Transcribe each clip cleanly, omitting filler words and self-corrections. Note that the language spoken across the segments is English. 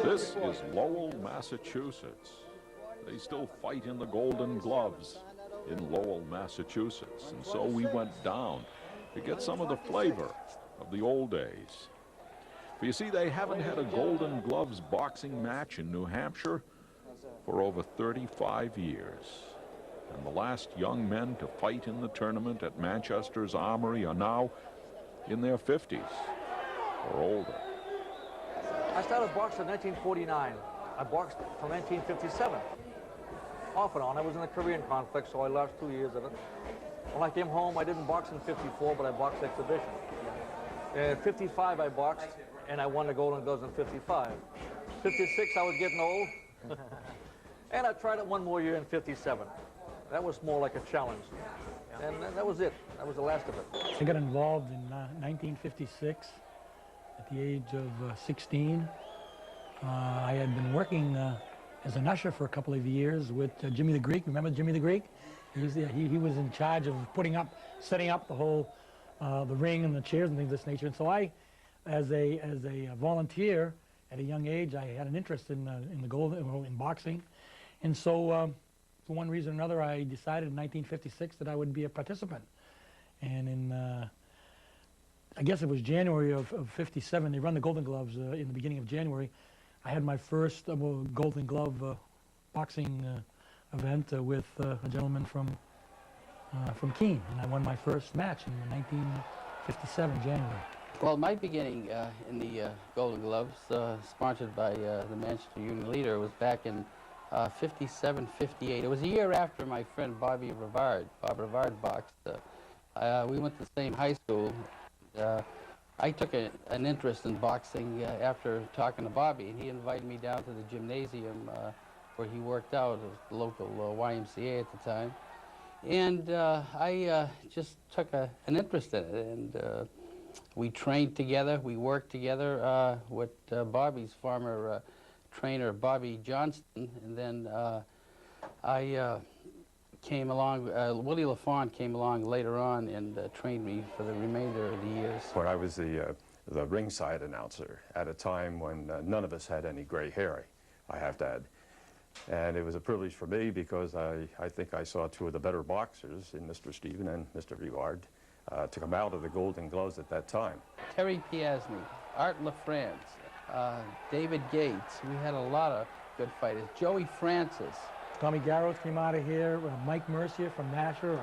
This is Lowell, Massachusetts. They still fight in the Golden Gloves in Lowell, Massachusetts. And so we went down to get some of the flavor of the old days. But you see, they haven't had a Golden Gloves boxing match in New Hampshire for over 35 years. And the last young men to fight in the tournament at Manchester's Armory are now in their 50s or older. I started boxing in 1949. I boxed from 1957. Off and on. I was in the Korean conflict, so I lost 2 years of it. When I came home, I didn't box in 54, but I boxed exhibition. In 55, I boxed, and I won the Golden Gloves in 55. 56, I was getting old. And I tried it one more year in 57. That was more like a challenge. And that was it. That was the last of it. I got involved in 1956 at the age of 16. I had been working as an usher for a couple of years with Jimmy the Greek. Remember Jimmy the Greek? He was in charge of setting up the whole, the ring and the chairs and things of this nature. And so I, as a volunteer at a young age, I had an interest in in boxing. And so, for one reason or another, I decided in 1956 that I would be a participant. And in, I guess it was January of 57, they run the Golden Gloves in the beginning of January. I had my first Golden Glove boxing event with a gentleman from Keene, and I won my first match in 1957, January. Well, my beginning in the Golden Gloves, sponsored by the Manchester Union Leader, was back in 57, 58. It was a year after my friend Bob Rivard boxed. We went to the same high school. I took an interest in boxing after talking to Bobby, and he invited me down to the gymnasium where he worked out, it was the local YMCA at the time. And I just took an interest in it, and we trained together, we worked together with Bobby's former trainer, Bobby Johnston, and then I came along, Willie LaFawn came along later on and trained me for the remainder of the years. When I was the ringside announcer at a time when none of us had any gray hair, I have to add. And it was a privilege for me because I think I saw two of the better boxers in Mr. Stephen and Mr. Rivard to come out of the Golden Gloves at that time. Terry Piasny, Art LaFrance, David Gates, we had a lot of good fighters. Joey Francis. Tommy Garrows came out of here, Mike Mercier from Nashville.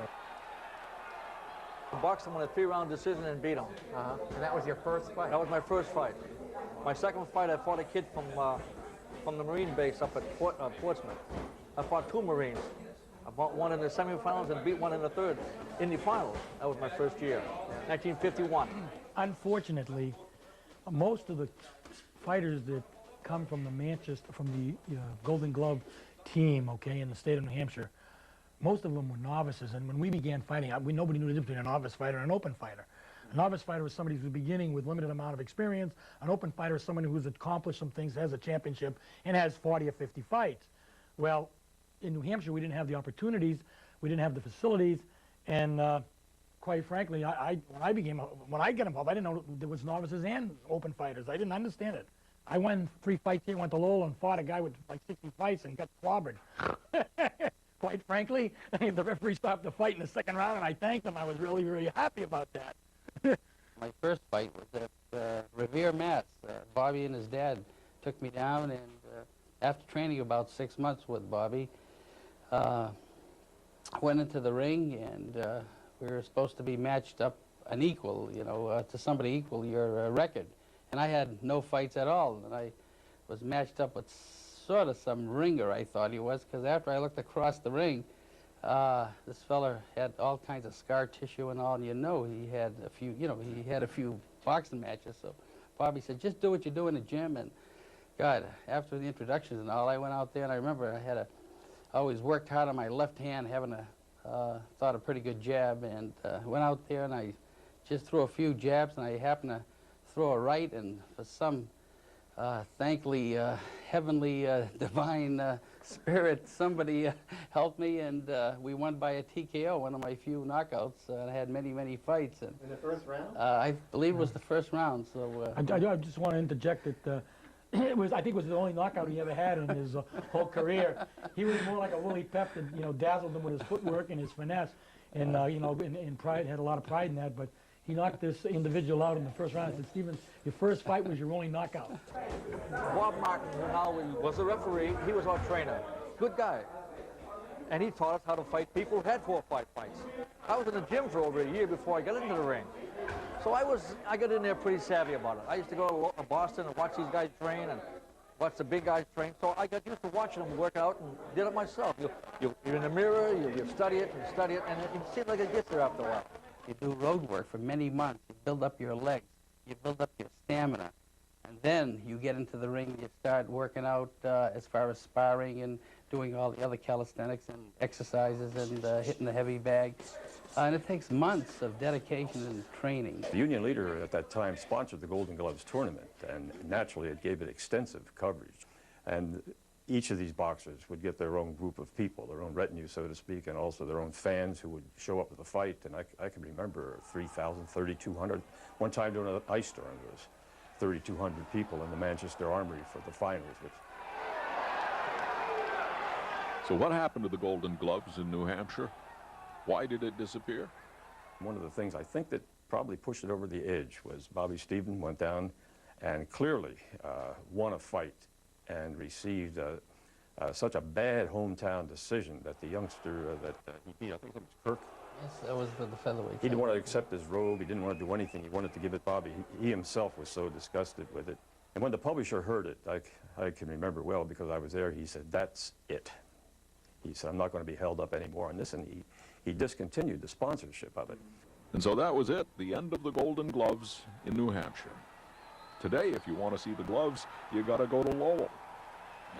I boxed him on a 3-round decision and beat him. And that was your first fight? That was my first fight. My second fight, I fought a kid from the Marine base up at Portsmouth. I fought 2 Marines. I fought one in the semifinals and beat one in the third in the finals. That was my first year, 1951. Unfortunately, most of the fighters that come from the Golden Glove team, okay, in the state of New Hampshire, most of them were novices. And when we began fighting, nobody knew the difference between a novice fighter and an open fighter. A novice fighter was somebody who's beginning with limited amount of experience. An open fighter is someone who's accomplished some things, has a championship, and has 40 or 50 fights. Well, in New Hampshire, we didn't have the opportunities, we didn't have the facilities, and quite frankly, when I got involved, I didn't know there was novices and open fighters. I didn't understand it. I won 3 fights here, went to Lowell and fought a guy with like 60 fights and got clobbered. Quite frankly, the referee stopped the fight in the second round, and I thanked him. I was really, really happy about that. My first fight was at Revere, Mass. Bobby and his dad took me down, and after training about 6 months with Bobby, I went into the ring, and we were supposed to be matched up an equal, to somebody equal your record. And I had no fights at all, and I was matched up with sort of some ringer, I thought he was, because after I looked across the ring, this fella had all kinds of scar tissue and all, and he had a few, he had a few boxing matches. So Bobby said, just do what you do in the gym. And God, after the introductions and all, I went out there, and I remember I always worked hard on my left hand, having thought a pretty good jab, and went out there and I just threw a few jabs, and I happened to throw a right, and for some thankfully heavenly divine spirit, somebody helped me, and we won by a TKO, one of my few knockouts. I had many, many fights. And in the first round? I believe it was the first round. So I just want to interject that I think it was the only knockout he ever had in his whole career. He was more like a Willie Pep that, you know, dazzled him with his footwork and his finesse, and you know, and pride, had a lot of pride in that. But he knocked this individual out in the first round. I said, Stephen, your first fight was your only knockout. Bob Martin, who now was the referee, he was our trainer. Good guy. And he taught us how to fight people who had 4 or 5 fights. I was in the gym for over a year before I got into the ring. So I got in there pretty savvy about it. I used to go to Boston and watch these guys train and watch the big guys train. So I got used to watching them work out and did it myself. You're in the mirror, you study it, and it seems like it gets there after a while. You do road work for many months. You build up your legs. You build up your stamina. And then you get into the ring, you start working out as far as sparring and doing all the other calisthenics and exercises and hitting the heavy bag. And it takes months of dedication and training. The union leader at that time sponsored the Golden Gloves tournament, and naturally it gave it extensive coverage. And each of these boxers would get their own group of people, their own retinue, so to speak, and also their own fans who would show up at the fight. And I can remember 3,000, 3,200. One time during an ice storm, there was 3,200 people in the Manchester Armory for the finals. So what happened to the Golden Gloves in New Hampshire? Why did it disappear? One of the things I think that probably pushed it over the edge was Bobby Stephen went down and clearly won a fight and received such a bad hometown decision that the youngster that he beat, I think it was Kirk. Yes, that was the featherweight. He didn't want to accept his robe. He didn't want to do anything. He wanted to give it Bobby. He himself was so disgusted with it. And when the publisher heard it, I can remember well because I was there, he said, "That's it." He said, "I'm not going to be held up anymore on this," and he discontinued the sponsorship of it. And so that was it, the end of the Golden Gloves in New Hampshire. Today, if you want to see the gloves, you got to go to Lowell.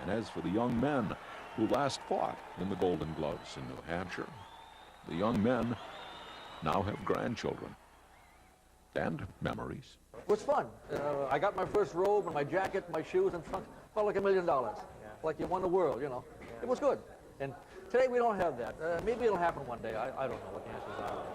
And as for the young men who last fought in the Golden Gloves in New Hampshire, the young men now have grandchildren and memories. It was fun. I got my first robe and my jacket, my shoes, and felt like $1 million. Like you won the world, you know. It was good. And today we don't have that. Maybe it'll happen one day. I don't know what the answers are.